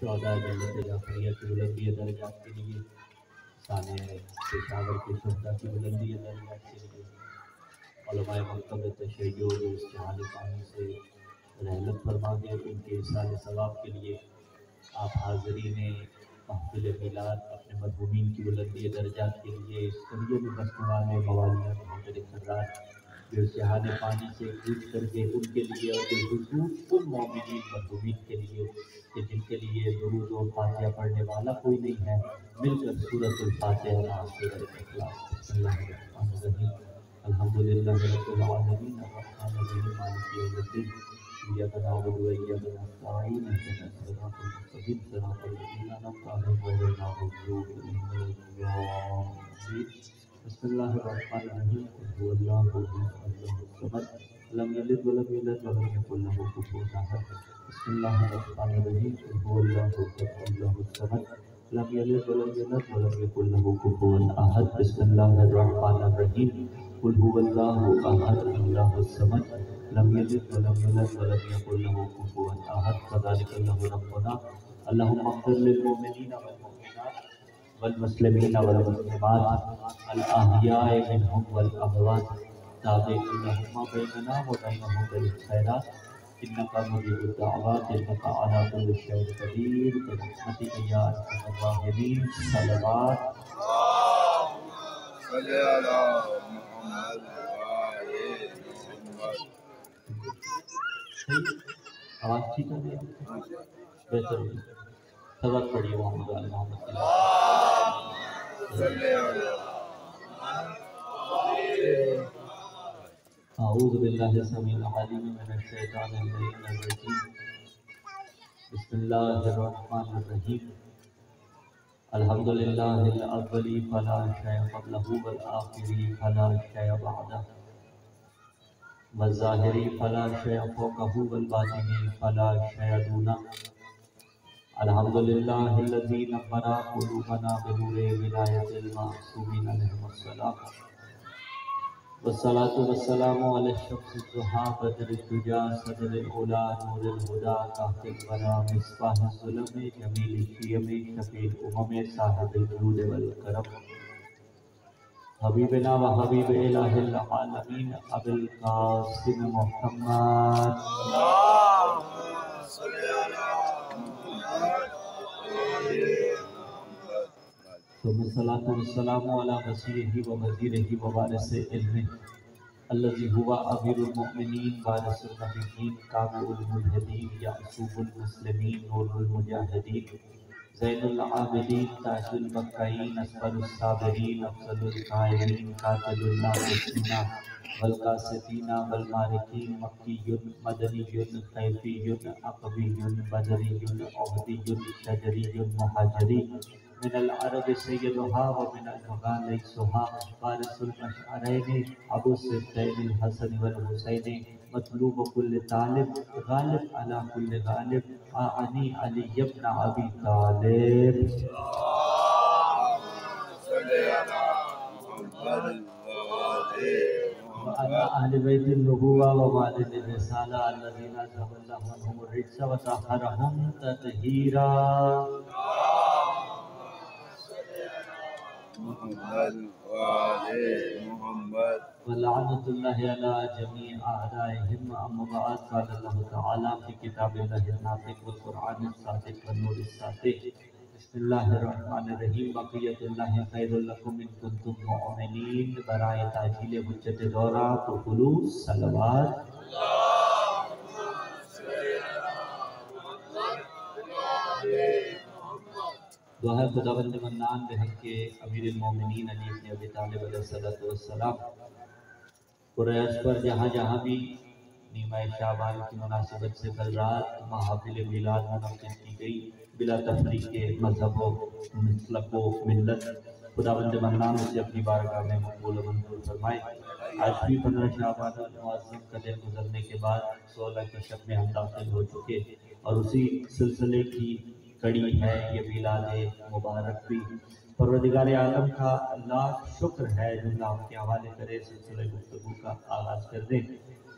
شہداء جنت جعفریہ کی بلندی درجات کے لیے، سانحہ پشاور کے شہداء کی بلندی درجات کے لیے، علماء مکتب تشیع جو اس جہان پانی سے رحمت فرما دے، ان کے ایصال ثواب کے لیے آپ حاضرین محفل میلاد اپنے مرحومین کی بلندی درجات کے لیے اس قریے میں بسنے والے موالیات محمد کرار جو اس جہان پانی سے کوچ کر کے ان کے لیے اور بالخصوص ان مومنین مرحومین کے لیے کہ جن کے لیے درود و فاتحہ پڑھنے والا کوئی نہیں ہے، مل کر سورۃ الفاتحہ اور سورۃ الاخلاص بسم اللہ الرحمن الرحیم الحمدللہ رب العالمین الرحمن الرحیم مالک یوم الدین ایاک نعبد و ایاک نستعین اهدنا الصراط المستقیم صراط الذین انعمت علیہم غیر المغضوب علیہم ولا الضالین بسم اللہ الرحمن الرحیم قل هو اللہ الصمد لم یلد ولم یولد ولم یکن له کفوا احد بسم اللہ الرحمن الرحیم قل هو اللہ الصمد لم یلد ولم یولد ولم یکن له کفوا احد بسم اللہ الرحمن الرحیم قل هو اللہ احد اللہ الصمد لم یلد ولم یولد ولم یکن له کفوا احد فذلک اللہ ربنا اللهم اغفر للمؤمنین والمؤمنات والمسلمین والمسلمات الاحیاء منهم والاموات تابع اللهم بیننا وبینهم بالخیرات انک مجیب الدعوات انک علی کل شیء قدیر برحمتک یا ارحم الراحمین صلوات صلی علی محمد وآل محمد. آواز ٹھیک ہے بہتر ہوئی سبق پڑھیے محمد علی محمد صلی علی اعوذ باللہ السمیع العلیم من الشیطان اللعین الرجیم بسم اللہ الرحمن الرحیم الحمدللہ الاول فلا شیء قبلہ والآخر فلا شیء بعدہ والظاہر فلا شیء فوقہ والباطن فلا شیء دونہ الحمدللہ الذی نور قلوبنا بنور ولایۃ المعصومین علیہم السلام والصلاة والسلام علی الشمس الضحیٰ بدر الدجیٰ صدر العلا نور الہدیٰ تحت الورا مصباح الظلم جمیل الشیم شفیع الامم صاحب الجود والکرم حبیبنا و حبیب الہ العالمین ابو القاسم محمد صلی علی محمد ثم الصلاة والسلام علی وسیعہ و وزیرہ و وارث علم الذی هو امیر المؤمنین وارث النبیین کامل الملحدین یعصوب المسلمین نور المجاہدین زین العابدین تاج المکین اسفل الصابرین افضل القائلین قاتل الناصرین والقاسدین والمارکین مکی مدنی خیفی عقبی بدری عہدی شجری مہاجری من العرب سیدها ومن المغاليسها فارس المشعرين ابو السبتين الحسن والحسين مطلوب كل طالب غالب على كل غالب اعني علي بن ابي طالب صلی علی محمد وعلى اهل بيت النبوة ووالد الرسالة الذين اذهب الله عنهم الرجس وطهرهم تطهيرا محمد وآل محمد ولعنة الله على جميع أعدائهم أما بعد قال الله تعالى في كتاب الله الناطق والقرآن الصادق والنور الساطع بسم الله الرحمن الرحيم بقية الله خير لكم إن كنتم مؤمنين برائے تعجیل حجت دورہ قبولو صلوات دعا ہے خداوند منان بحق کے امیر المومنین علی بن ابی طالب علیہ السلام قریش پر جہاں جہاں بھی نیمہ شعبان کی مناسبت سے کل رات محافل میلاد منعقد کی گئی بلا تفریق کے مذہب و مسلک و ملت خداوند منان اسے اپنی بارگاہ میں مقبول و منظور فرمائے۔ آج بھی 15 شعبان المعظم کا دن گزرنے کے بعد 16 کی شب میں ہم داخل ہو چکے اور اسی سلسلے کی کڑی ہے یہ میلاد مبارک بھی۔ پروردگار عالم کا لاکھ شکر ہے جو آپ کے حوالے کرے سلسلہ گفتگو کا آغاز کر دیں۔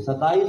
27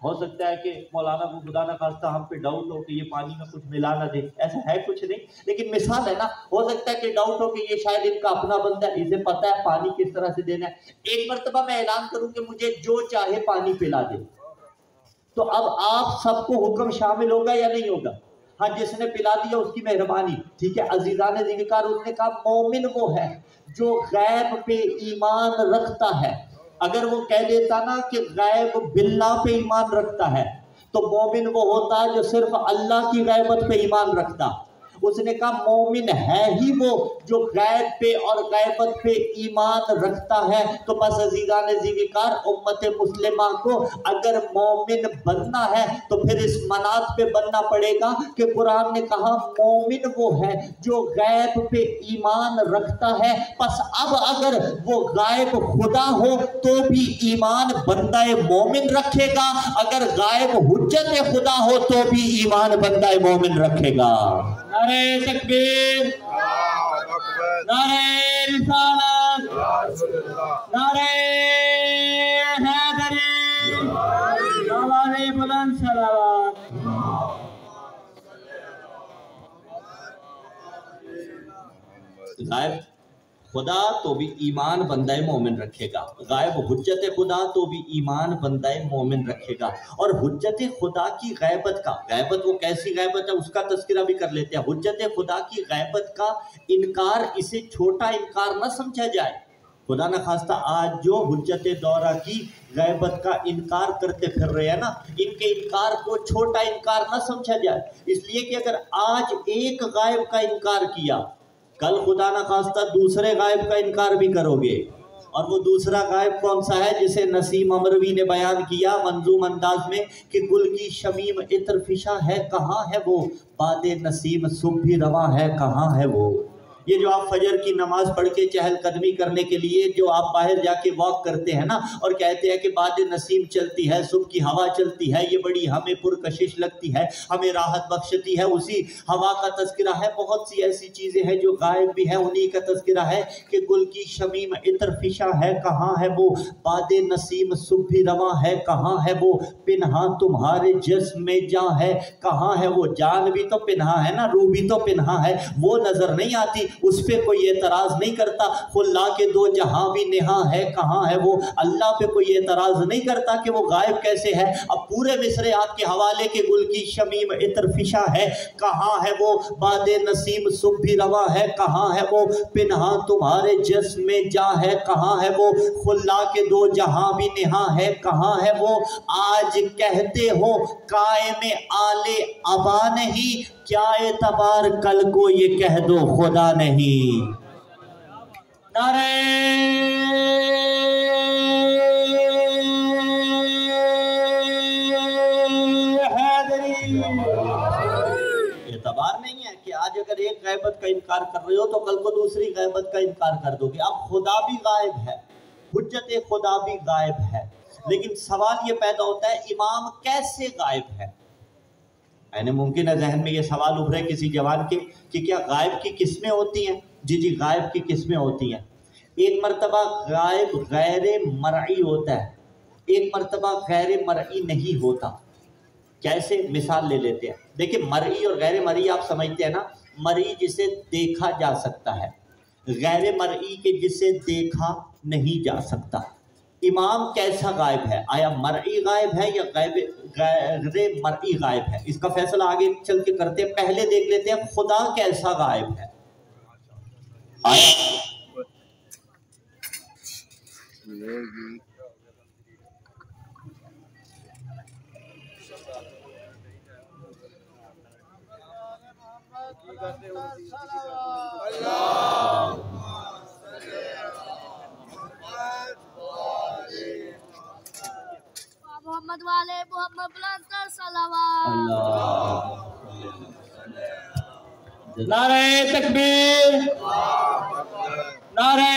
ہو سکتا ہے کہ مولانا کو خدا نہ خواستہ ہم پہ ڈاؤٹ ہو کہ یہ پانی میں کچھ ملا نہ دے، ایسا ہے کچھ نہیں، لیکن مثال ہے نا، ہو سکتا ہے کہ ڈاؤٹ ہو کہ یہ شاید ان کا اپنا بندہ ہے، اسے پتہ ہے پانی کس طرح سے دینا ہے۔ ایک مرتبہ میں اعلان کروں کہ مجھے جو چاہے پانی پلا دے، تو اب آپ سب کو حکم شامل ہوگا یا نہیں ہوگا؟ ہاں، جس نے پلا دیا اس کی مہربانی، ٹھیک ہے۔ عزیزان ذکر، اس نے کہا مومن وہ ہے جو غیب پہ ایمان رکھتا ہے۔ اگر وہ کہہ دیتا نا کہ غیب باللہ پہ ایمان رکھتا ہے، تو مومن وہ ہوتا ہے جو صرف اللہ کی غیبت پہ ایمان رکھتا۔ اس نے کہا مومن ہے ہی وہ جو غیب پہ اور غیبت پہ ایمان رکھتا ہے۔ تو بس عزیزان ذکر، امت مسلمہ کو اگر مومن بننا ہے تو پھر اس منات پہ بننا پڑے گا کہ قرآن نے کہا مومن وہ ہے جو غیب پہ ایمان رکھتا ہے۔ پس اب اگر وہ غائب خدا ہو تو بھی ایمان بندہ مومن رکھے گا، اگر غائب حجت خدا ہو تو بھی ایمان بندہ مومن رکھے گا۔ نعرہ تکبیر، اللہ اکبر، نعرہ رسالت، یا رسول اللہ، نعرہ حیدری، نعرہ بلند صلوات۔ غائب خدا تو بھی ایمان بندہ مومن رکھے گا، غائب حجت خدا تو بھی ایمان بندہ مومن رکھے گا۔ اور حجت خدا کی غیبت کا، غیبت وہ کیسی غیبت ہے اس کا تذکرہ بھی کر لیتے ہیں۔ حجت خدا کی غیبت کا انکار اسے چھوٹا انکار نہ سمجھا جائے۔ خدا نہ خواستہ آج جو حجت دورہ کی غیبت کا انکار کرتے پھر رہے ہیں نا، ان کے انکار کو چھوٹا انکار نہ سمجھا جائے، اس لیے کہ اگر آج ایک غائب کا انکار کیا، کل خدا نہ خواستہ دوسرے غائب کا انکار بھی کرو گے۔ اور وہ دوسرا غائب کون سا ہے جسے نسیم امروی نے بیان کیا منظوم انداز میں کہ گل کی شمیم عطر فشاں ہے کہاں ہے وہ، باد نسیم صبح بھی رواں ہے کہاں ہے وہ۔ یہ جو آپ فجر کی نماز پڑھ کے چہل قدمی کرنے کے لیے جو آپ باہر جا کے واک کرتے ہیں نا، اور کہتے ہیں کہ باد نسیم چلتی ہے، صبح کی ہوا چلتی ہے، یہ بڑی ہمیں پرکشش لگتی ہے، ہمیں راحت بخشتی ہے، اسی ہوا کا تذکرہ ہے۔ بہت سی ایسی چیزیں ہیں جو غائب بھی ہیں، انہی کا تذکرہ ہے کہ گل کی شمیم عطر فشاں ہے کہاں ہے وہ، باد نسیم صبح بھی رواں ہے کہاں ہے وہ، پنہاں تمہارے جسم میں جان ہے کہاں ہے وہ۔ جان بھی تو پنہاں ہے نا، روح بھی تو پنہاں ہے، وہ نظر نہیں آتی، اس پہ کوئی اعتراض نہیں کرتا۔ خلا کے دو جہاں بھی نہاں ہے کہاں ہے وہ، اللہ پہ کوئی اعتراض نہیں کرتا کہ وہ غائب کیسے ہے۔ اب پورے مصرے آپ کے حوالے کے گل کی شمیم عطر فشاں ہے کہاں ہے وہ، باد نسیم صبح بھی رواں ہے کہاں ہے وہ، پنہاں تمہارے جسم میں جان ہے کہاں ہے وہ، خلا کے دو جہاں بھی نہاں ہے کہاں ہے وہ۔ آج کہتے ہو قائم آل ابا نہیں، کیا اعتبار کل کو یہ کہہ دو خدا نہیں۔ نعرہ حیدری۔ اعتبار نہیں ہے کہ آج اگر ایک غیبت کا انکار کر رہے ہو تو کل کو دوسری غیبت کا انکار کر دو گے۔ اب خدا بھی غائب ہے، حجت خدا بھی غائب ہے، لیکن سوال یہ پیدا ہوتا ہے امام کیسے غائب ہے؟ یعنی ممکن ہے ذہن میں یہ سوال ابھرے کسی جوان کے کہ کیا غائب کی قسمیں ہوتی ہیں؟ جی غائب کی قسمیں ہوتی ہیں۔ ایک مرتبہ غائب غیر مرئی ہوتا ہے، ایک مرتبہ غیر مرئی نہیں ہوتا۔ کیسے؟ مثال لے لیتے ہیں۔ دیکھیں مرئی اور غیر مرئی آپ سمجھتے ہیں نا، مرئی جسے دیکھا جا سکتا ہے، غیر مرئی کے جسے دیکھا نہیں جا سکتا۔ امام کیسا غائب ہے؟ آیا مرئی غائب ہے یا غیر مرئی غائب ہے؟ اس کا فیصلہ آگے چل کے کرتے ہیں، پہلے دیکھ لیتے ہیں خدا کیسا غائب ہے۔ آیا محمد والے محمد بلند صلوات۔ نعرہ تکبیر، نعرہ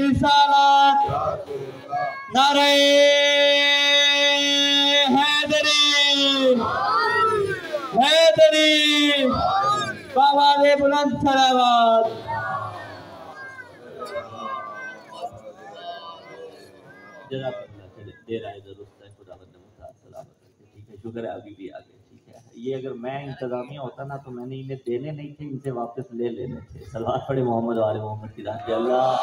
رسالت، نعرہ حیدری، حیدری، بابا بلند صلوات۔ جزاک اللہ، چلے دیر آئے درست ہے، خدا بندہ سلامت۔ تھے, شکر ہے ابھی بھی آ گئے. ٹھیک ہے, یہ اگر میں انتظامیہ ہوتا نا تو میں نے انہیں دینے نہیں تھے, ان سے واپس لے لینے تھے. صلوات پڑھے محمد و آل محمد کی ذات پہ. اللہ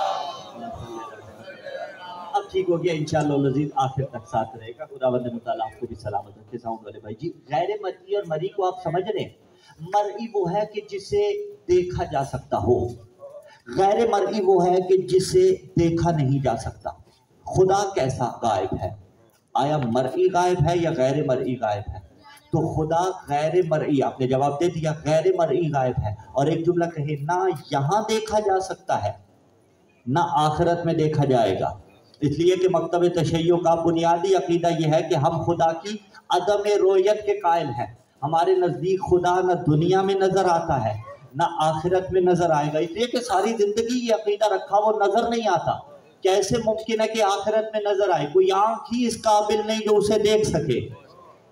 اب ٹھیک ہو گیا انشاءاللہ العزیز, آخر تک ساتھ رہے گا. خداوند متعالی آپ کو بھی سلامت رکھے. ساؤنڈ والے بھائی جی, غیر مرئی اور مرئی کو آپ سمجھ رہے ہیں؟ مرئی وہ ہے کہ جسے دیکھا جا سکتا ہو, غیر مرئی وہ ہے کہ جسے دیکھا نہیں جا سکتا. خدا کیسا غائب ہے؟ آیا مرئی غائب ہے یا غیر مرئی غائب ہے؟ تو خدا غیر مرئی, آپ نے جواب دے دیا, غیر مرئی غائب ہے. اور ایک جملہ کہے, نہ یہاں دیکھا جا سکتا ہے نہ آخرت میں دیکھا جائے گا. اس لیے کہ مکتب تشیع کا بنیادی عقیدہ یہ ہے کہ ہم خدا کی عدم رؤیت کے قائل ہیں. ہمارے نزدیک خدا نہ دنیا میں نظر آتا ہے نہ آخرت میں نظر آئے گا. اس لیے کہ ساری زندگی یہ عقیدہ رکھا وہ نظر نہیں آتا. کیسے ممکن ہے کہ آخرت میں نظر آئے؟ کوئی آنکھ ہی اس قابل نہیں جو اسے دیکھ سکے.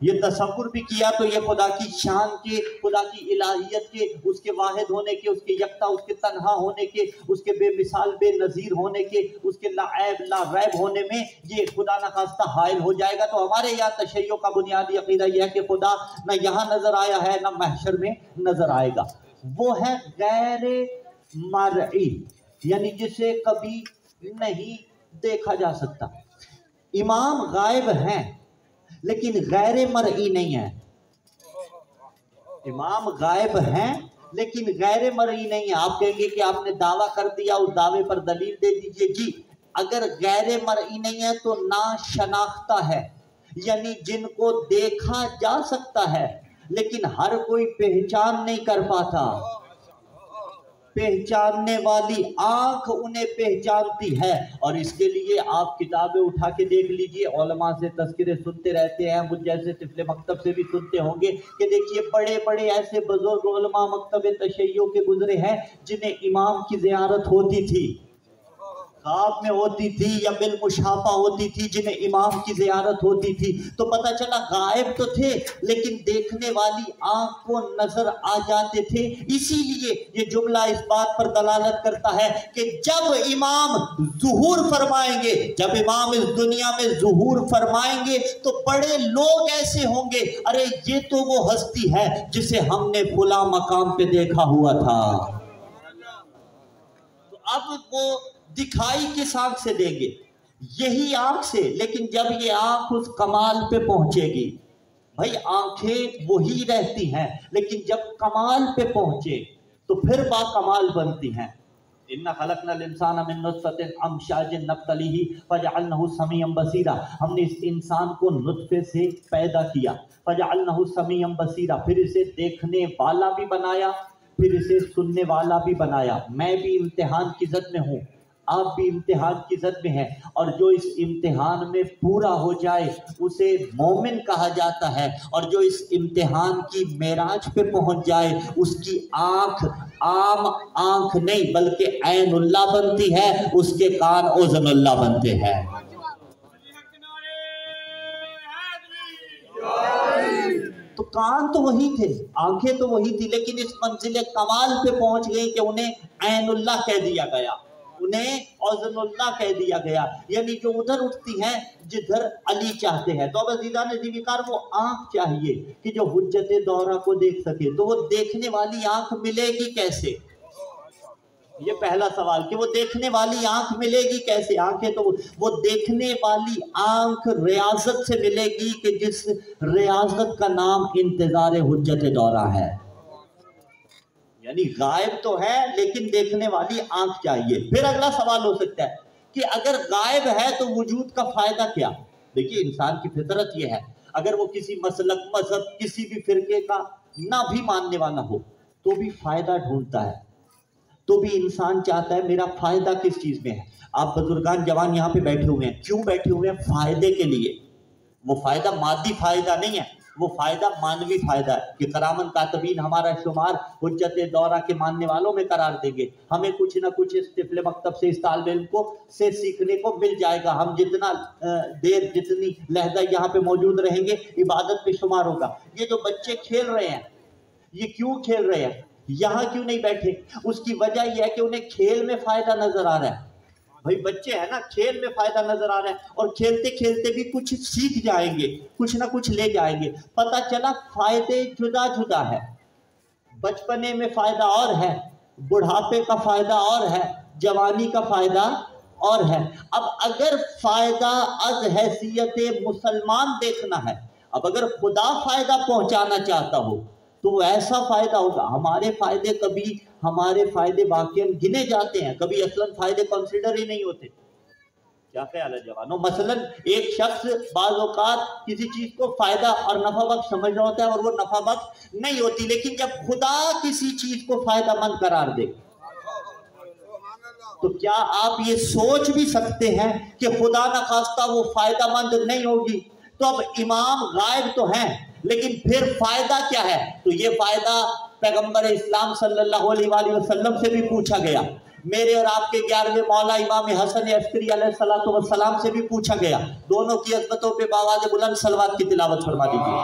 یہ تصور بھی کیا تو یہ خدا کی شان کے, خدا کی الہیت کے, اس کے واحد ہونے کے, اس کے یکتا, اس کے تنہا ہونے کے, اس کے بے مثال بے نظیر ہونے کے, اس کے لا عیب لا ریب ہونے میں یہ خدا نخواستہ حائل ہو جائے گا. تو ہمارے یہاں تشیع کا بنیادی عقیدہ یہ ہے کہ خدا نہ یہاں نظر آیا ہے نہ محشر میں نظر آئے گا. وہ ہے غیر مرئی, یعنی جسے کبھی نہیں دیکھا جا سکتا. امام غائب ہیں لیکن غیر مرئی نہیں ہے. امام غائب ہیں لیکن غیر مرئی نہیں ہے. آپ کہیں گے کہ آپ نے دعویٰ کر دیا, اس دعوے پر دلیل دے دیجئے. جی, اگر غیر مرئی نہیں ہے تو ناشناختہ ہے, یعنی جن کو دیکھا جا سکتا ہے لیکن ہر کوئی پہچان نہیں کر پاتا. پہچاننے والی آنکھ انہیں پہچانتی ہے. اور اس کے لیے آپ کتابیں اٹھا کے دیکھ لیجئے, علماء سے تذکرے سنتے رہتے ہیں, مجھ جیسے طفل مکتب سے بھی سنتے ہوں گے کہ دیکھیے بڑے بڑے ایسے بزرگ علماء مکتب تشیع کے گزرے ہیں جنہیں امام کی زیارت ہوتی تھی, خواب میں ہوتی تھی یا بالمشافہ ہوتی تھی, جنہیں امام کی زیارت ہوتی تھی. تو پتہ چلا غائب تو تھے لیکن دیکھنے والی آنکھ کو نظر آ جاتے تھے. اسی لیے یہ جملہ اس بات پر دلالت کرتا ہے کہ جب امام ظہور فرمائیں گے, جب امام اس دنیا میں ظہور فرمائیں گے تو بڑے لوگ ایسے ہوں گے, ارے یہ تو وہ ہستی ہے جسے ہم نے فلاں مقام پہ دیکھا ہوا تھا. تو اب وہ دکھائی کس آنکھ سے دیں گے؟ یہی آنکھ سے. لیکن جب یہ آنکھ اس کمال پہ پہنچے گی, بھائی آنکھیں وہی رہتی ہیں لیکن جب کمال پہ پہنچے تو پھر با کمال بنتی ہیں. اِنَّا خَلَقْنَا الْإِنسَانَ مِن نُطْفَةٍ أَمْشَاجٍ نَبْتَلِيهِ فَجَعَلْنَاهُ سَمِيعًا بَصِيرًا. ہم نے اس انسان کو نطفے سے پیدا کیا, فَجَعَلْنَاهُ سَمِيعًا بَصِيرًا, پھر اسے دیکھنے والا بھی بنایا, پھر اسے سننے والا بھی بنایا. میں بھی امتحان کی زد میں ہوں, آپ بھی امتحان کی زد میں ہیں, اور جو اس امتحان میں پورا ہو جائے اسے مومن کہا جاتا ہے, اور جو اس امتحان کی معراج پہ پہنچ جائے اس کی آنکھ عام آنکھ نہیں بلکہ عین اللہ بنتی ہے, اس کے کان اذن اللہ بنتے ہیں. تو کان تو وہی تھے, آنکھیں تو وہی تھی, لیکن اس منزل کمال پہ پہنچ گئی کہ انہیں عین اللہ کہہ دیا گیا, انہیں اذن اللہ کہہ دیا گیا, یعنی جو ادھر اٹھتی ہیں جدھر علی چاہتے ہیں. تو اب عزیزان ذوالفقار وہ آنکھ چاہیے کہ جو حجت دورہ کو دیکھ سکے. تو وہ دیکھنے والی آنکھ ملے گی کیسے؟ یہ پہلا سوال کہ وہ دیکھنے والی آنکھ ملے گی کیسے؟ آنکھیں تو وہ دیکھنے والی آنکھ ریاضت سے ملے گی کہ جس ریاضت کا نام انتظار حجت دورہ ہے. یعنی غائب تو ہے لیکن دیکھنے والی آنکھ چاہیے. پھر اگلا سوال ہو سکتا ہے کہ اگر غائب ہے تو وجود کا فائدہ کیا؟ دیکھیے انسان کی فطرت یہ ہے, اگر وہ کسی مسلک مذہب کسی بھی فرقے کا نہ بھی ماننے والا ہو تو بھی فائدہ ڈھونڈتا ہے, تو بھی انسان چاہتا ہے میرا فائدہ کس چیز میں ہے. آپ بزرگان جوان یہاں پہ بیٹھے ہوئے ہیں, کیوں بیٹھے ہوئے ہیں؟ فائدے کے لیے. وہ فائدہ مادی فائدہ نہیں ہے, وہ فائدہ مانوی فائدہ ہے کہ کرامن کاتبین ہمارا شمار حجت دورہ کے ماننے والوں میں قرار دیں گے. ہمیں کچھ نہ کچھ اس طفل مکتب سے, اس طالب علم کو سے سیکھنے کو مل جائے گا. ہم جتنا دیر جتنی لہجہ یہاں پہ موجود رہیں گے عبادت پہ شمار ہوگا. یہ جو بچے کھیل رہے ہیں یہ کیوں کھیل رہے ہیں, یہاں کیوں نہیں بیٹھے؟ اس کی وجہ یہ ہے کہ انہیں کھیل میں فائدہ نظر آ رہا ہے. بھائی بچے ہیں نا، کھیل میں فائدہ نظر آ رہا ہے، اور کھیلتے کھیلتے بھی کچھ سیکھ جائیں گے، کچھ نہ کچھ لے جائیں گے، پتہ چلا فائدے جدا جدا ہے، بچپنے میں فائدہ اور ہے، بڑھاپے کا فائدہ اور ہے، جوانی کا فائدہ اور ہے۔ اب اگر فائدہ از حیثیت مسلمان دیکھنا ہے، اب اگر خدا فائدہ پہنچانا چاہتا ہو تو وہ ایسا فائدہ ہوگا۔ ہمارے فائدے کبھی، ہمارے فائدے واقعاً گنے جاتے ہیں، کبھی اصلاً فائدے کنسیڈر ہی نہیں ہوتے۔ کیا خیال ہے جوانوں؟ مثلاً ایک شخص بعض اوقات کسی چیز کو فائدہ اور نفع بخش سمجھ رہا ہوتا ہے اور وہ نفع بخش نہیں ہوتی، لیکن جب خدا کسی چیز کو فائدہ مند قرار دے تو کیا آپ یہ سوچ بھی سکتے ہیں کہ خدا نخواستہ وہ فائدہ مند نہیں ہوگی؟ تو اب امام غائب تو ہیں، لیکن پھر فائدہ کیا ہے؟ تو یہ فائدہ پیغمبر اسلام صلی اللہ علیہ وآلہ وسلم سے بھی پوچھا گیا، میرے اور آپ کے 11ویں مولا امام حسن عسکری علیہ السلام سے بھی پوچھا گیا۔ دونوں کی عظمتوں پہ بآواز بلند صلوات کی تلاوت فرما دیجیے۔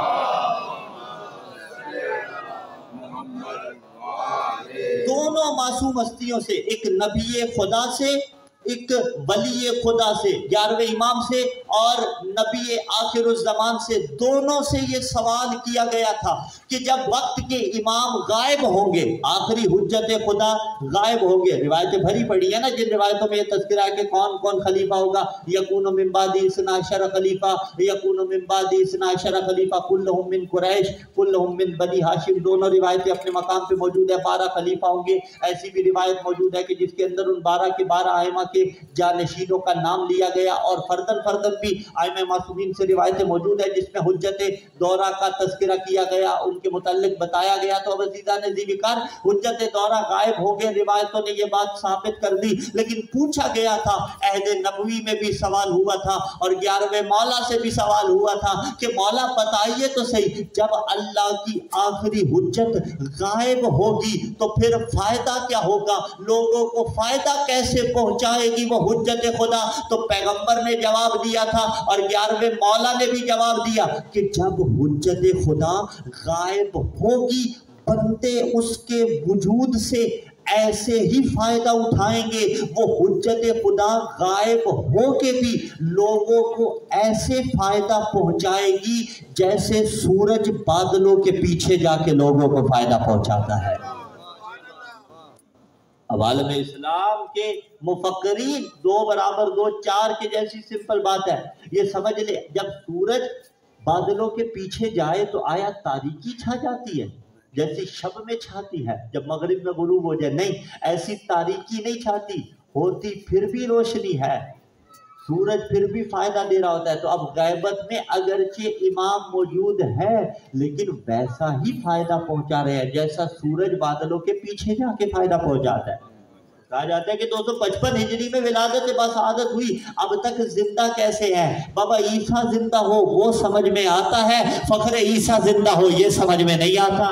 دونوں معصوم ہستیوں سے، ایک نبی خدا سے، ایک ولی خدا سے، 11ویں امام سے اور نبی آخر الزمان سے، دونوں سے یہ سوال کیا گیا تھا کہ جب وقت کے امام غائب ہوں گے، آخری حجت خدا غائب ہوں گے، روایتیں بھری پڑی ہیں نا جن روایتوں میں یہ تذکرہ ہے کہ کون کون خلیفہ ہوگا، یکون من بعدی 12 خلیفہ، یکون من بعدی 12 خلیفہ، کلہم من قریش کلہم من بنی ہاشم، دونوں روایتیں اپنے مقام پہ موجود ہے، 12 خلیفہ ہوں گے۔ ایسی بھی روایت موجود ہے کہ جس کے اندر ان 12 کے 12 ائمہ کے جانشینوں کا نام لیا گیا، اور فردن فردن بھی ائمہ معصومین سے روایتیں موجود ہے جس میں حجت دورہ کا تذکرہ کیا گیا، ان کے متعلق بتایا گیا۔ تو عزیزان ذیوکار، حجت دورہ غائب ہو گئے، روایتوں نے یہ بات ثابت کر دی، لیکن پوچھا گیا تھا، عہد نبوی میں بھی سوال ہوا تھا اور 11ویں مولا سے بھی سوال ہوا تھا کہ مولا بتائیے تو صحیح، جب اللہ کی آخری حجت غائب ہوگی تو پھر فائدہ کیا ہوگا؟ لوگوں کو فائدہ کیسے پہنچائے گی وہ حجت خدا؟ تو پیغمبر نے جواب دیا تھا اور 11ویں مولا نے بھی جواب دیا کہ جب حجت خدا غائب ہوگی، بندے اس کے وجود سے ایسے ہی فائدہ اٹھائیں گے، وہ حجت خدا غائب ہو کے بھی لوگوں کو ایسے فائدہ پہنچائے گی جیسے سورج بادلوں کے پیچھے جا کے لوگوں کو فائدہ پہنچاتا ہے۔ اب عالم اسلام کے مفکرین 2 برابر 2 4 کے جیسی سمپل بات ہے، یہ سمجھ لے جب سورج بادلوں کے پیچھے جائے تو آیا تاریکی چھا جاتی ہے جیسی شب میں چھاتی ہے جب مغرب میں غروب ہو جائے؟ نہیں، ایسی تاریکی نہیں چھاتی، ہوتی پھر بھی روشنی ہے، سورج پھر بھی فائدہ دے رہا ہوتا ہے۔ تو اب غیبت میں اگرچہ امام موجود ہے لیکن ویسا ہی فائدہ پہنچا رہے ہیں جیسا سورج بادلوں کے پیچھے جا کے فائدہ پہنچاتا ہے۔ کہا جاتا ہے کہ 255 ہجری میں ولادت بسعادت ہوئی، اب تک زندہ کیسے ہیں؟ بابا عیسیٰ زندہ ہو وہ سمجھ میں آتا ہے، فخر عیسیٰ زندہ ہو یہ سمجھ میں نہیں آتا۔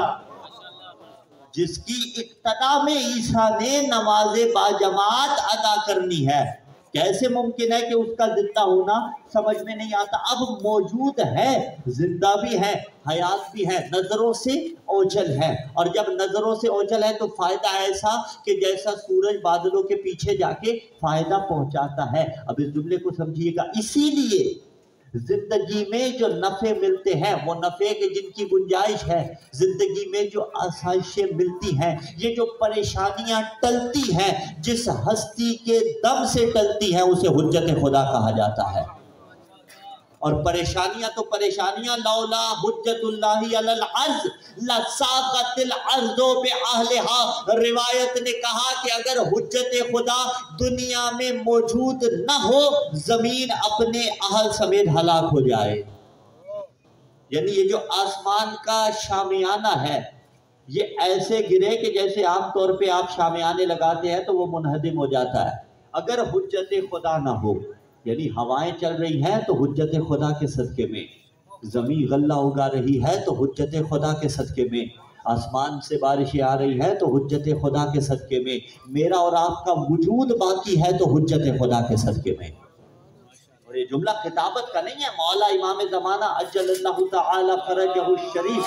جس کی ابتدا میں عیسیٰ نے نماز باجماعت ادا کرنی ہے، کیسے ممکن ہے کہ اس کا زندہ ہونا سمجھ میں نہیں آتا؟ اب موجود ہے، زندہ بھی ہے، حیات بھی ہے، نظروں سے اوجھل ہے، اور جب نظروں سے اوجھل ہے تو فائدہ ایسا کہ جیسا سورج بادلوں کے پیچھے جا کے فائدہ پہنچاتا ہے۔ اب اس جملے کو سمجھیے گا، اسی لیے زندگی میں جو نفع ملتے ہیں وہ نفع کے جن کی گنجائش ہے، زندگی میں جو آسائشیں ملتی ہیں، یہ جو پریشانیاں ٹلتی ہیں، جس ہستی کے دم سے ٹلتی ہیں اسے حجت خدا کہا جاتا ہے۔ اور پریشانیاں تو پریشانیاں، لولا حجت اللہ علی الارض لساقت الارض باہلہا، روایت نے کہا کہ اگر حجت خدا دنیا میں موجود نہ ہو زمین اپنے اہل سمیت ہلاک ہو جائے۔ یعنی یہ جو آسمان کا شامیانہ ہے یہ ایسے گرے کہ جیسے عام طور پہ آپ شامیانے لگاتے ہیں تو وہ منہدم ہو جاتا ہے۔ اگر حجت خدا نہ ہو، یعنی ہوائیں چل رہی ہیں تو حجت خدا کے صدقے میں، زمین غلہ اگا رہی ہے تو حجت خدا کے صدقے میں، آسمان سے بارشیں آ رہی ہے تو حجت خدا کے صدقے میں، میرا اور آپ کا وجود باقی ہے تو حجت خدا کے صدقے میں۔ اور یہ جملہ خطابت کا نہیں ہے، مولا امام زمانہ عجل اللہ تعالی فرجہ الشریف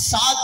7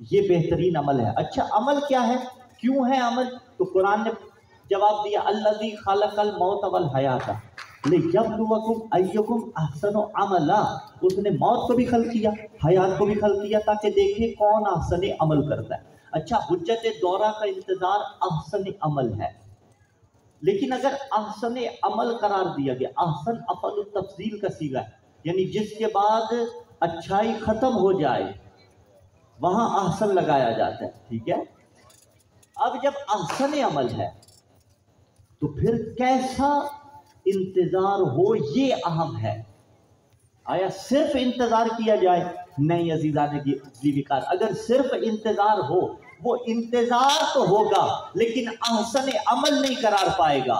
یہ بہترین عمل ہے۔ اچھا عمل کیا ہے، کیوں ہے عمل؟ تو قرآن نے جواب دیا الذی خلق الموت والحیات لیبلوکم ایکم احسن عملا، اس نے موت کو بھی خلق کیا، حیات کو بھی خلق کیا تاکہ دیکھے کون احسن عمل کرتا ہے۔ اچھا حجت دورہ کا انتظار احسن عمل ہے، لیکن اگر احسن عمل قرار دیا گیا، احسن افعل التفضیل کا صیغہ ہے، یعنی جس کے بعد اچھائی ختم ہو جائے وہاں احسن لگایا جاتا ہے، ٹھیک ہے۔ اب جب احسن عمل ہے تو پھر کیسا انتظار ہو یہ اہم ہے۔ آیا صرف انتظار کیا جائے؟ نہیں عزیزان ذیوقار، اگر صرف انتظار ہو، وہ انتظار تو ہوگا لیکن احسن عمل نہیں قرار پائے گا۔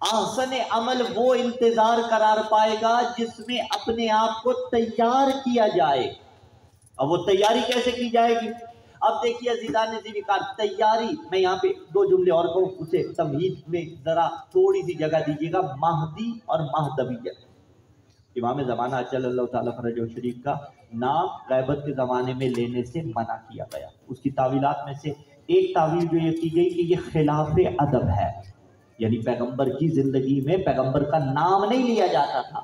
احسن عمل وہ انتظار قرار پائے گا جس میں اپنے آپ کو تیار کیا جائے۔ اب وہ تیاری کیسے کی جائے گی؟ اب دیکھیے عزیزان ذیوقار، تیاری میں یہاں پہ دو جملے اور کہوں، اسے تمہید میں ذرا تھوڑی سی جگہ دیجیے گا۔ مہدی اور مہدویت، امام زمانہ اجل اللہ تعالیٰ فرجہ شریف کا نام غیبت کے زمانے میں لینے سے منع کیا گیا۔ اس کی تعویلات میں سے ایک تعویل جو یہ کی گئی کہ یہ خلاف ادب ہے، یعنی پیغمبر کی زندگی میں پیغمبر کا نام نہیں لیا جاتا تھا،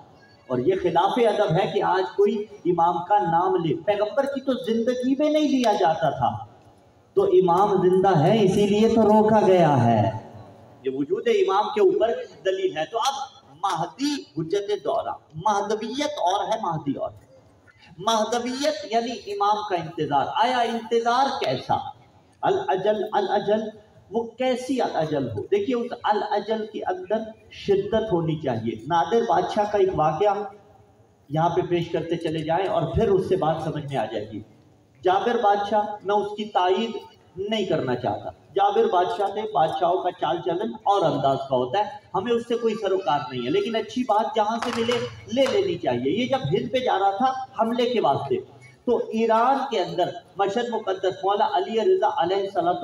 اور یہ خلاف ادب ہے کہ آج کوئی امام کا نام لے۔ پیغمبر کی تو زندگی میں نہیں لیا جاتا تھا، تو امام زندہ ہے اسی لیے تو روکا گیا ہے، یہ وجود امام کے اوپر دلیل ہے۔ تو اب مہدی حجت دورہ، مہدویت اور ہے، مہدی اور ہے۔ مہدویت یعنی امام کا انتظار۔ آیا انتظار کیسا؟ الاجل وہ کیسی الاجل ہو؟ دیکھیے اس الاجل کے اندر شدت ہونی چاہیے۔ نادر بادشاہ کا ایک واقعہ یہاں پہ پیش کرتے چلے جائیں اور پھر اس سے بات سمجھ میں آ جائے گی۔ جابر بادشاہ، میں اس کی تائید نہیں کرنا چاہتا، جابر بادشاہ تھے، بادشاہوں کا چال چلن اور انداز کا ہوتا ہے، ہمیں اس سے کوئی سروکار نہیں ہے، لیکن اچھی بات جہاں سے ملے لے لینی چاہیے۔ یہ جب ہند پہ جا رہا تھا حملے کے واسطے، تو ایران کے اندر مشہد مقدس مولا علی رضا علیہ السلام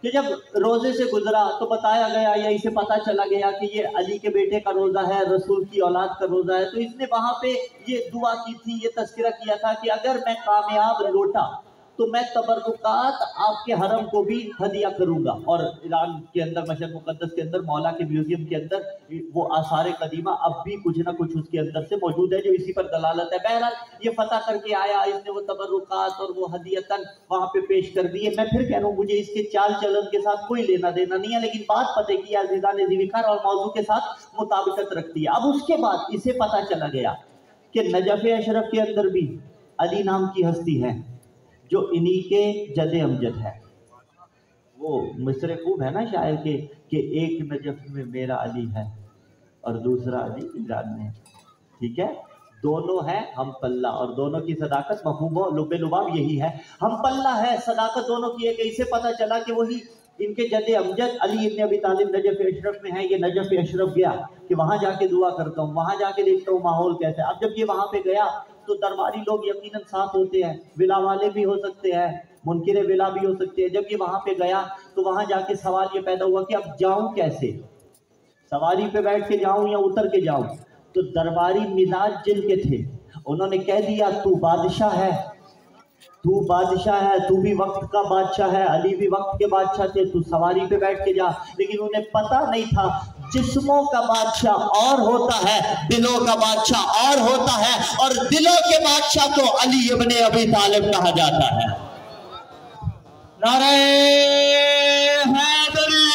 کہ جب روزے سے گزرا تو بتایا گیا یا اسے پتا چلا گیا کہ یہ علی کے بیٹے کا روزہ ہے، رسول کی اولاد کا روزہ ہے، تو اس نے وہاں پہ یہ دعا کی تھی، یہ تذکرہ کیا تھا کہ اگر میں کامیاب لوٹا تو میں تبرکات آپ کے حرم کو بھی ہدیہ کروں گا۔ اور ایران کے اندر مشہد مقدس کے اندر مولا کے میوزیم کے اندر وہ آثار قدیمہ اب بھی کچھ نہ کچھ اس کے اندر سے موجود ہے جو اسی پر دلالت ہے۔ بہرحال یہ فتح کر کے آیا، اس نے وہ تبرکات اور وہ ہدیتاً وہاں پہ پیش کر دیے۔ میں پھر کہہ رہا ہوں مجھے اس کے چال چلن کے ساتھ کوئی لینا دینا نہیں ہے، لیکن بات پتہ کی عزیزان ذیوقار اور موضوع کے ساتھ مطابقت رکھتی ہے۔ اب اس کے بعد اسے پتہ چلا گیا کہ نجف اشرف کے اندر بھی علی نام کی ہستی ہے جو انہی کے جد امجد ہے۔ وہ مصر خوب ہے نا شاعر کے کہ ایک نجف میں میرا علی ہے اور دوسرا علی ایران میں، ٹھیک ہے، دونوں ہیں ہم پلہ، اور دونوں کی صداقت مفہوم و لب لباب یہی ہے، ہم پلہ ہے، صداقت دونوں کی ہے۔ کہ اسے پتہ چلا کہ وہی ان کے جد امجد علی ابن ابی طالب نجف اشرف میں ہے۔ یہ نجف اشرف گیا کہ وہاں جا کے دعا کرتا ہوں، وہاں جا کے دیکھتا ہوں ماحول کیسا ہے۔ اب جب یہ وہاں پہ گیا تو درباری لوگ یقیناً ساتھ ہوتے ہیں، ولا والے بھی ہو سکتے ہیں، منکر ولا بھی ہو سکتے ہیں۔ جب یہ وہاں پہ گیا تو وہاں جا کے سوال یہ پیدا ہوا کہ اب جاؤں کیسے، سواری پہ بیٹھ کے جاؤں یا اتر کے جاؤں؟ تو درباری مزاج جن کے تھے انہوں نے کہہ دیا تو بادشاہ ہے، تو بادشاہ ہے، تو بھی وقت کا بادشاہ ہے، علی بھی وقت کے بادشاہ تھے، تو سواری پہ بیٹھ کے جا۔ لیکن انہیں پتہ نہیں تھا جسموں کا بادشاہ اور ہوتا ہے، دلوں کا بادشاہ اور ہوتا ہے، اور دلوں کے بادشاہ تو علی ابن ابی طالب کہا جاتا ہے۔ نعرہ حیدری۔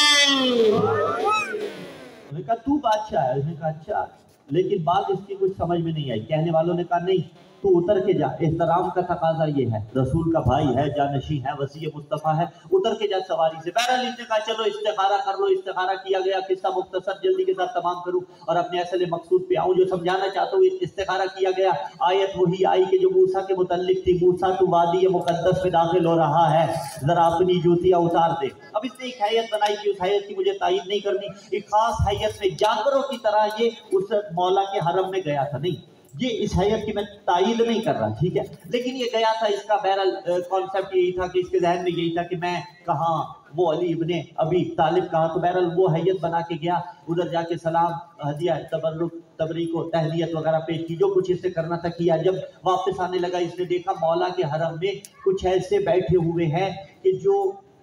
انہوں نے کہا تو بادشاہ ہے، اس نے کہا اچھا، لیکن بات اس کی کچھ سمجھ میں نہیں آئی۔ کہنے والوں نے کہا نہیں تو اتر کے جا، احترام کا تقاضا یہ ہے، رسول کا بھائی ہے، جانشین ہے، وصی مصطفیٰ ہے، اتر کے جا سواری سے۔ بہرحال اس نے کہا چلو استخارہ کر لو۔ استخارہ کیا گیا، قصہ مختصر جلدی کے ساتھ تمام کروں اور اپنے اصل مقصود پہ آؤں جو سمجھانا چاہتا ہوں۔ استخارہ کیا گیا، آیت وہی آئی کہ جو موسیٰ کے متعلق تھی، موسیٰ تو وادی مقدس میں داخل ہو رہا ہے، ذرا اپنی جوتیاں اتار دے۔ اب اس نے ایک حیت بنائی کہ اس حیت کی مجھے تعین نہیں کرنی، ایک خاص حیت میں جانوروں کی طرح یہ اس مولا کے حرم میں گیا تھا، نہیں یہ اس حیت کی میں تائید نہیں کر رہا، ٹھیک ہے، لیکن یہ گیا تھا، اس کا بہرحال کانسیپٹ یہی تھا کہ اس کے ذہن میں یہی تھا کہ میں کہاں وہ علی ابن ابی طالب کہاں، تو بہرحال وہ حیت بنا کے گیا، ادھر جا کے سلام ہدیہ تبرک تبریک و تہلیت وغیرہ پیش کی، جو کچھ اس سے کرنا تھا کیا۔ جب واپس آنے لگا اس نے دیکھا مولا کے حرم میں کچھ ایسے بیٹھے ہوئے ہیں کہ جو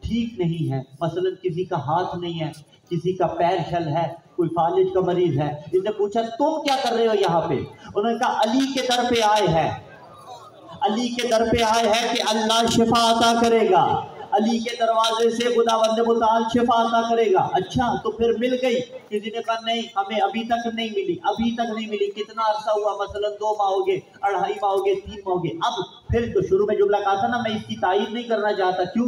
ٹھیک نہیں ہے، مثلا کسی کا ہاتھ نہیں ہے، کسی کا پیر شل ہے، کوئی فالج کا مریض ہے۔ اس نے پوچھا تم کیا کر رہے ہو یہاں پہ؟ انہوں نے کہا علی کے در پہ آئے ہیں، علی کے در پہ آئے ہیں کہ اللہ شفا عطا کرے گا، علی کے دروازے سے خداوند متعال شفا عطا کرے گا۔ اچھا تو پھر مل گئی؟ کسی نے کہا نہیں ہمیں ابھی تک نہیں ملی، ابھی تک نہیں ملی۔ کتنا عرصہ ہوا؟ مثلا 2 ماہ ہو گئے، 2.5 ماہ ہو گئے، 3 ماہ ہو گئے۔ اب پھر تو شروع میں جملہ کہا تھا نا، میں اس کی تائید نہیں کرنا چاہتا، کیوں؟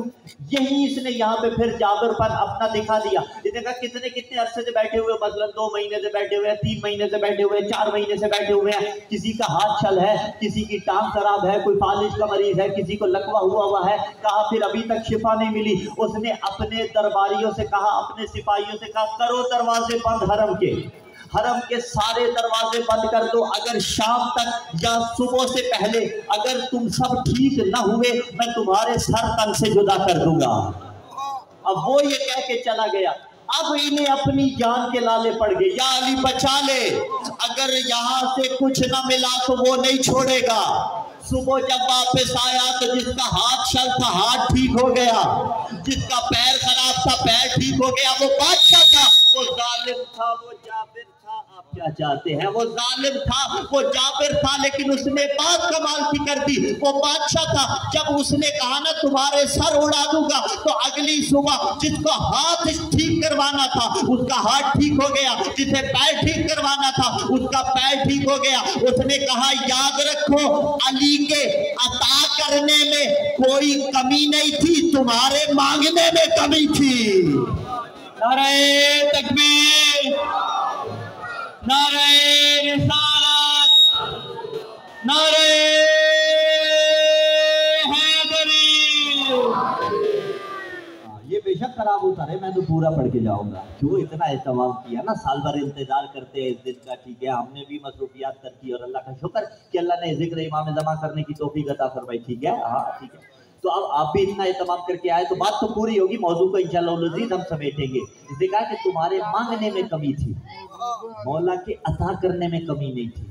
یہی اس نے یہاں پہ پھر جابر پر اپنا دکھا دیا۔ اس نے کہا کتنے عرصے سے بیٹھے ہوئے، مثلا 2 مہینے سے بیٹھے ہوئے ہیں، 3 مہینے سے بیٹھے ہوئے ہیں، 4 مہینے سے بیٹھے ہوئے ہیں، کسی کا ہاتھ چھل ہے، کسی کی ٹانگ خراب ہے، کوئی فالج کا مریض ہے، کسی کو لکوا ہوا ہے۔ کہا پھر ابھی تک شفا نہیں ملی۔ اس نے اپنے درباریوں سے کہا، اپنے سپاہیوں سے کہا کرو دروازے بند حرم کے سارے دروازے بند کر دو، اگر شام تک یا صبح سے پہلے اگر تم سب ٹھیک نہ ہوئے میں تمہارے سر تن سے جدا کر دوں گا۔ اب وہ یہ کہہ کے چلا گیا۔ اب انہیں اپنی جان کے لالے پڑ گئے، یا علی بچا لے، اگر یہاں سے کچھ نہ ملا تو وہ نہیں چھوڑے گا۔ صبح جب واپس آیا تو جس کا ہاتھ شل تھا ہاتھ ٹھیک ہو گیا، جس کا پیر خراب تھا پیر ٹھیک ہو گیا۔ وہ بادشاہ تھا، وہ ظالم تھا، وہ جابر تھا، آپ کیا چاہتے ہیں؟ وہ ظالم تھا، وہ جابر تھا، لیکن اس نے بات کمال کی کر دی۔ وہ بادشاہ تھا، جب اس نے کہا نا تمہارے سر اڑا دوں گا، تو اگلی صبح جس کو ہاتھ ٹھیک کروانا تھا اس کا ہاتھ ٹھیک ہو گیا، جسے پیر ٹھیک کروانا تھا اس کا پیر ٹھیک ہو گیا۔ اس نے کہا یاد رکھو علی کے عطا کرنے میں کوئی کمی نہیں تھی، تمہارے مانگنے میں کمی تھی۔ نعرہ تکبیر، نعرہ رسالت، نعرہ حیدری۔ یہ بے شک خراب ہوتا رہے، میں تو پورا پڑھ کے جاؤں گا، کیوں اتنا اہتمام کیا نا، سال بھر انتظار کرتے ہیں اس دن کا، ٹھیک ہے، ہم نے بھی مصروفیات کر کی، اور اللہ کا شکر کہ اللہ نے ذکر امام زمان کرنے کی توفیق عطا فرمائی، ٹھیک ہے، ہاں ٹھیک ہے۔ تو اب آپ بھی اتنا اہتمام کر کے آئے تو بات تو پوری ہوگی، موضوع کو انشاءاللہ العزیز ہم سمیٹیں گے۔ اس نے کہا کہ تمہارے مانگنے میں کمی تھی، مولا کے عطا کرنے میں کمی نہیں تھی۔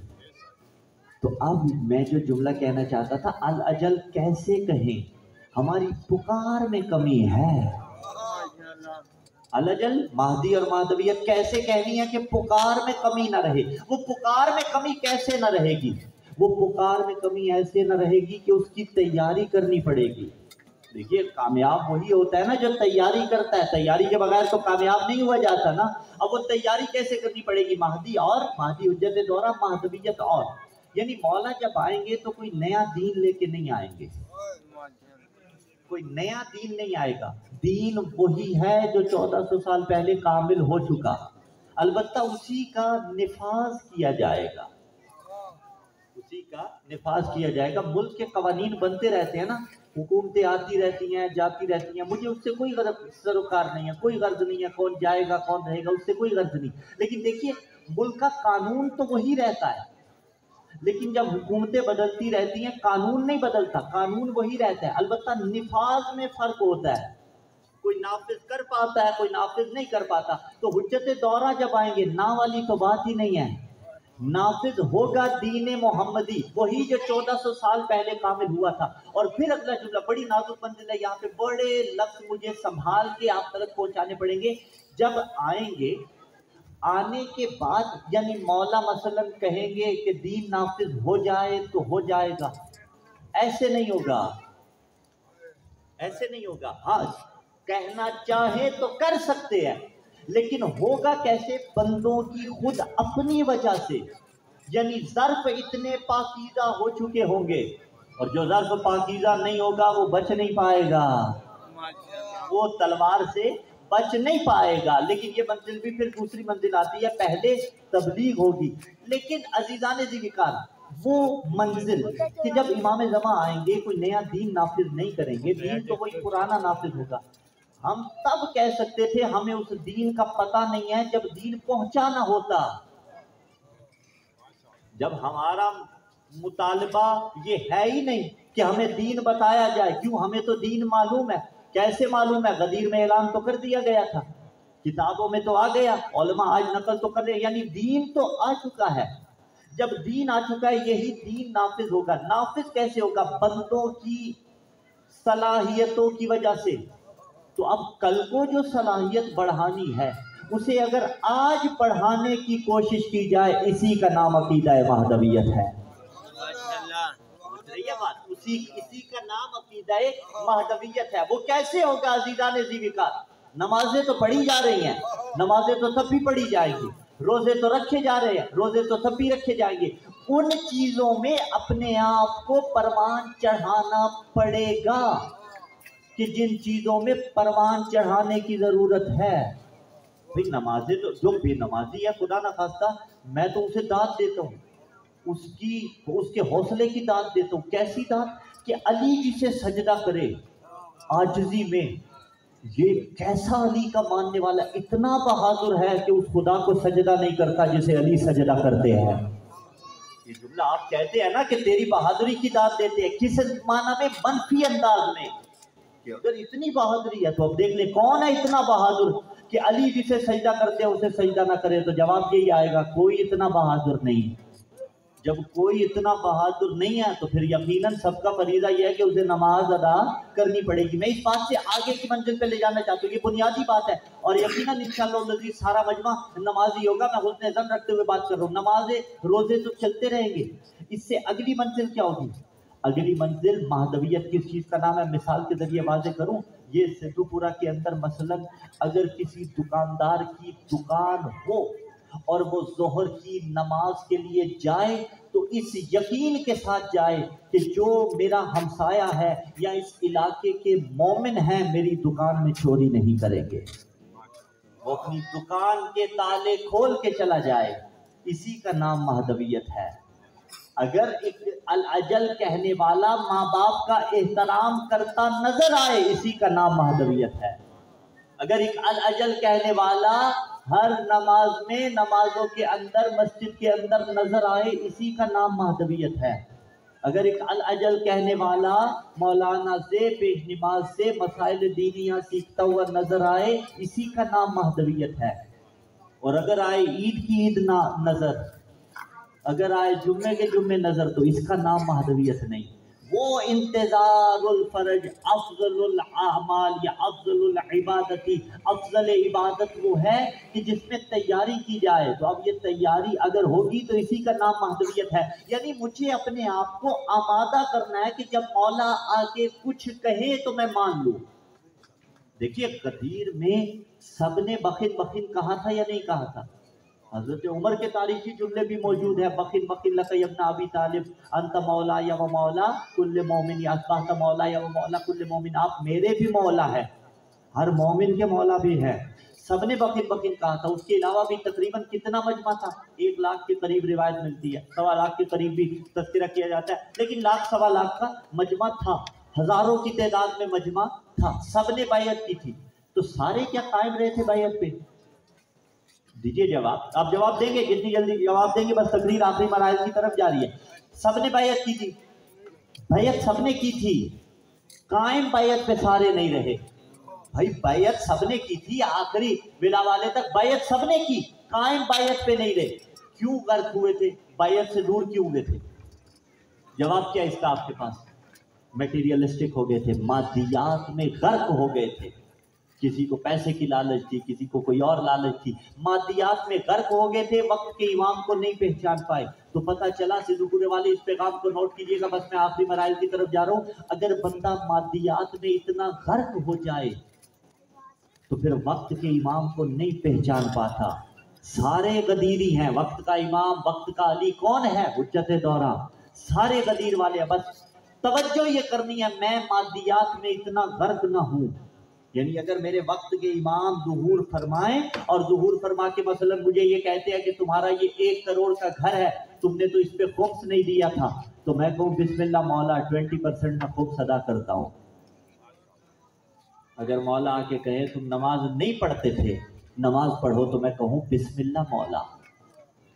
تو اب میں جو جملہ کہنا چاہتا تھا، الاجل کیسے کہیں، ہماری پکار میں کمی ہے۔ الاجل مہدی اور مہدویت کیسے کہنی ہے کہ پکار میں کمی نہ رہے؟ وہ پکار میں کمی کیسے نہ رہے گی؟ وہ پکار میں کمی ایسے نہ رہے گی کہ اس کی تیاری کرنی پڑے گی۔ دیکھیے کامیاب وہی ہوتا ہے نا جو تیاری کرتا ہے، تیاری کے بغیر تو کامیاب نہیں ہوا جاتا نا۔ اب وہ تیاری کیسے کرنی پڑے گی؟ مہدی اور مہدی حجت دورہ، مہدویت اور، یعنی مولا جب آئیں گے تو کوئی نیا دین لے کے نہیں آئیں گے، کوئی نیا دین نہیں آئے گا، دین وہی ہے جو 1400 سال پہلے کامل ہو چکا، البتہ اسی کا نفاذ کیا جائے گا، اسی کا نفاذ کیا جائے گا۔ ملک کے قوانین بنتے رہتے ہیں نا، حکومتیں آتی رہتی ہیں جاتی رہتی ہیں، مجھے اس سے کوئی سروکار نہیں ہے، کوئی غرض نہیں ہے، کون جائے گا کون رہے گا اس سے کوئی غرض نہیں، لیکن دیکھیے ملک کا قانون تو وہی رہتا ہے، لیکن جب حکومتیں بدلتی رہتی ہیں قانون نہیں بدلتا، قانون وہی رہتا ہے، البتہ نفاذ میں فرق ہوتا ہے، کوئی نافذ کر پاتا ہے کوئی نافذ نہیں کر پاتا۔ تو حجت دورہ جب آئیں گے نا والی تو بات ہی نہیں ہے، نافذ ہوگا دین محمدی وہی جو 1400 سال پہلے کامل ہوا تھا۔ اور پھر اگلا جملہ بڑی نازک منزل ہے، یہاں پہ بڑے لفظ مجھے سنبھال کے آپ تک پہنچانے پڑیں گے۔ جب آئیں گے آنے کے بعد یعنی مولا مثلا کہیں گے کہ دین نافذ ہو جائے تو ہو جائے گا، ایسے نہیں ہوگا، ایسے نہیں ہوگا۔ ہاں کہنا چاہے تو کر سکتے ہیں، لیکن ہوگا کیسے؟ بندوں کی خود اپنی وجہ سے، یعنی ظرف اتنے پاکیزہ ہو چکے ہوں گے، اور جو ظرف پاکیزہ نہیں ہوگا وہ بچ نہیں پائے گا، وہ تلوار سے بچ نہیں پائے گا۔ لیکن یہ منزل بھی پھر دوسری منزل آتی ہے، پہلے تبلیغ ہوگی، لیکن عزیزان ذوالفقار وہ منزل کہ جب امام زمان آئیں گے کوئی نیا دین نافذ نہیں کریں گے، دین تو وہی پرانا نافذ ہوگا۔ ہم تب کہہ سکتے تھے ہمیں اس دین کا پتہ نہیں ہے جب دین پہنچا نہ ہوتا، جب ہمارا مطالبہ یہ ہے ہی نہیں کہ ہمیں دین بتایا جائے، کیوں؟ ہمیں تو دین معلوم ہے۔ کیسے معلوم ہے؟ غدیر میں اعلان تو کر دیا گیا تھا، کتابوں میں تو آ گیا، علماء آج نقل تو کر رہے ہیں، یعنی دین تو آ چکا ہے۔ جب دین آ چکا ہے یہی دین نافذ ہوگا۔ نافذ کیسے ہوگا؟ بندوں کی صلاحیتوں کی وجہ سے۔ تو اب کل کو جو صلاحیت بڑھانی ہے اسے اگر آج بڑھانے کی کوشش کی جائے، اسی کا نام عقیدہ مہدویت ہے۔ اسی کا نام عقیدہ مہدویت ہے۔ وہ کیسے ہوگا عزیزان ذی وقار؟ نمازیں تو پڑھی جا رہی ہیں، نمازیں تو تب بھی پڑھی جائیں گی، روزے تو رکھے جا رہے ہیں، روزے تو تب بھی رکھے جائیں گے۔ ان چیزوں میں اپنے آپ کو پروان چڑھانا پڑے گا کہ جن چیزوں میں پروان چڑھانے کی ضرورت ہے۔ بھئی نمازیں تو، جو بے نمازی ہے خدا نہ خواستہ میں تو اسے داد دیتا ہوں، اس کے حوصلے کی داد دیتا ہوں۔ کیسی داد؟ کہ علی جی سے سجدہ کرے عاجزی میں، یہ کیسا علی کا ماننے والا، اتنا بہادر ہے کہ اس خدا کو سجدہ نہیں کرتا جسے علی سجدہ کرتے ہیں۔ یہ جملہ آپ کہتے ہیں نا کہ تیری بہادری کی داد دیتے ہیں، کس معنی میں؟ منفی انداز میں، کہ اگر اتنی بہادری ہے تو اب دیکھ لیں کون ہے اتنا بہادر کہ علی جسے سجدہ کرتے ہیں اسے سجدہ نہ کرے۔ تو جواب یہی آئے گا کوئی اتنا بہادر نہیں۔ جب کوئی اتنا بہادر نہیں ہے تو پھر یقیناً سب کا فریضہ یہ ہے کہ اسے نماز ادا کرنی پڑے گی۔ میں اس بات سے آگے کی منزل پہ لے جانا چاہتا ہوں، یہ بنیادی بات ہے، اور یقیناً انشاءاللہ العزیز سارا مجمع نمازی ہوگا۔ میں حسن ظن رکھتے ہوئے بات کر رہا ہوں، نمازیں روزے تو چلتے رہیں گے۔ اس سے اگلی منزل کیا ہوگی؟ اگلی منزل مہدویت کس چیز کا نام ہے؟ مثال کے ذریعے واضح کروں، یہ سدھو پورہ کے اندر مثلاً اگر کسی دکاندار کی دکان ہو اور وہ ظہر کی نماز کے لیے جائے تو اس یقین کے ساتھ جائے کہ جو میرا ہمسایہ ہے یا اس علاقے کے مومن ہیں میری دکان میں چوری نہیں کریں گے، وہ اپنی دکان کے تالے کھول کے چلا جائے، اسی کا نام مہدویت ہے۔ اگر ایک الاجل کہنے والا ماں باپ کا احترام کرتا نظر آئے، اسی کا نام مہدویت ہے۔ اگر ایک الاجل کہنے والا ہر نماز میں، نمازوں کے اندر، مسجد کے اندر نظر آئے، اسی کا نام مہدویت ہے۔ اگر ایک الاجل کہنے والا مولانا سے، پیش نماز سے مسائل دینیاں سیکھتا ہوا نظر آئے، اسی کا نام مہدویت ہے۔ اور اگر آئے عید کی عید نظر، اگر آئے جمعے کے جمعے نظر، تو اس کا نام مہدویت نہیں۔ وہ انتظار الفرج افضل الاعمال یا افضل العبادتی، افضل عبادت وہ ہے کہ جس میں تیاری کی جائے۔ تو اب یہ تیاری اگر ہوگی تو اسی کا نام مہدویت ہے۔ یعنی مجھے اپنے آپ کو آمادہ کرنا ہے کہ جب مولا آ کے کچھ کہے تو میں مان لوں۔ دیکھیے غدیر میں سب نے بخن بخن کہا تھا یا نہیں کہا تھا؟ حضرت عمر کے تاریخی جملے بھی موجود ہیں، بخن بخن لک یا ابن ابی طالب انت مولا یا و مولا کل مومن، یا اصبحت مولا یا و مولا کل مومن، آپ میرے بھی مولا ہے، ہر مومن کے مولا بھی ہے۔ سب نے بخن بخن کہا تھا۔ اس کے علاوہ بھی تقریباً کتنا مجمع تھا؟ 1 لاکھ کے قریب روایت ملتی ہے، 1.25 لاکھ کے قریب بھی تذکرہ کیا جاتا ہے، لیکن 1 لاکھ 1.25 لاکھ کا مجمع تھا، ہزاروں کی تعداد میں مجمع تھا، سب نے بیعت کی تھی۔ تو سارے کیا قائم رہے تھے بیعت پہ؟ دیجئے جواب، آپ جواب دیں گے، جتنی جلدی جواب دیں گے بس تقریر آخری مراحل کی طرف جاری ہے۔ سب نے بیعت کی تھی، بیعت سب نے کی تھی، قائم بیعت پہ سارے نہیں رہے۔ بھائی بیعت سب نے کی تھی، آخری بلا والے تک بیعت سب نے کی، قائم بیعت پہ نہیں رہے۔ کیوں غرق ہوئے تھے؟ بیعت سے دور کیوں ہوئے تھے؟ جواب کیا اس کا آپ کے پاس؟ میٹیریلسٹک ہو گئے تھے، مادیات میں غرق ہو گئے تھے۔ کسی کو پیسے کی لالچ تھی، کسی کو کوئی اور لالچ تھی، مادیات میں غرق ہو گئے تھے، وقت کے امام کو نہیں پہچان پائے۔ تو پتہ چلا، سدھو پورے والے اس پیغام کو نوٹ کیجئے گا، بس میں آخری مراحل کی طرف جا رہا ہوں۔ اگر بندہ مادیات میں اتنا غرق ہو جائے تو پھر وقت کے امام کو نہیں پہچان پاتا۔ سارے غدیری ہیں، وقت کا امام، وقت کا علی کون ہے؟ حجت دورہ، سارے غدیر والے ہیں۔ بس توجہ یہ کرنی ہے میں مادیات میں اتنا غرق نہ ہوں، یعنی اگر میرے وقت کے امام ظہور فرمائیں اور ظہور فرما کے مثلا مجھے یہ کہتے ہیں کہ تمہارا یہ 1 کروڑ کا گھر ہے، تم نے تو اس پہ خمس نہیں دیا تھا، تو میں کہوں بسم اللہ مولا 20% میں خمس ادا کرتا ہوں۔ اگر مولا آ کے کہے تم نماز نہیں پڑھتے تھے، نماز پڑھو، تو میں کہوں بسم اللہ مولا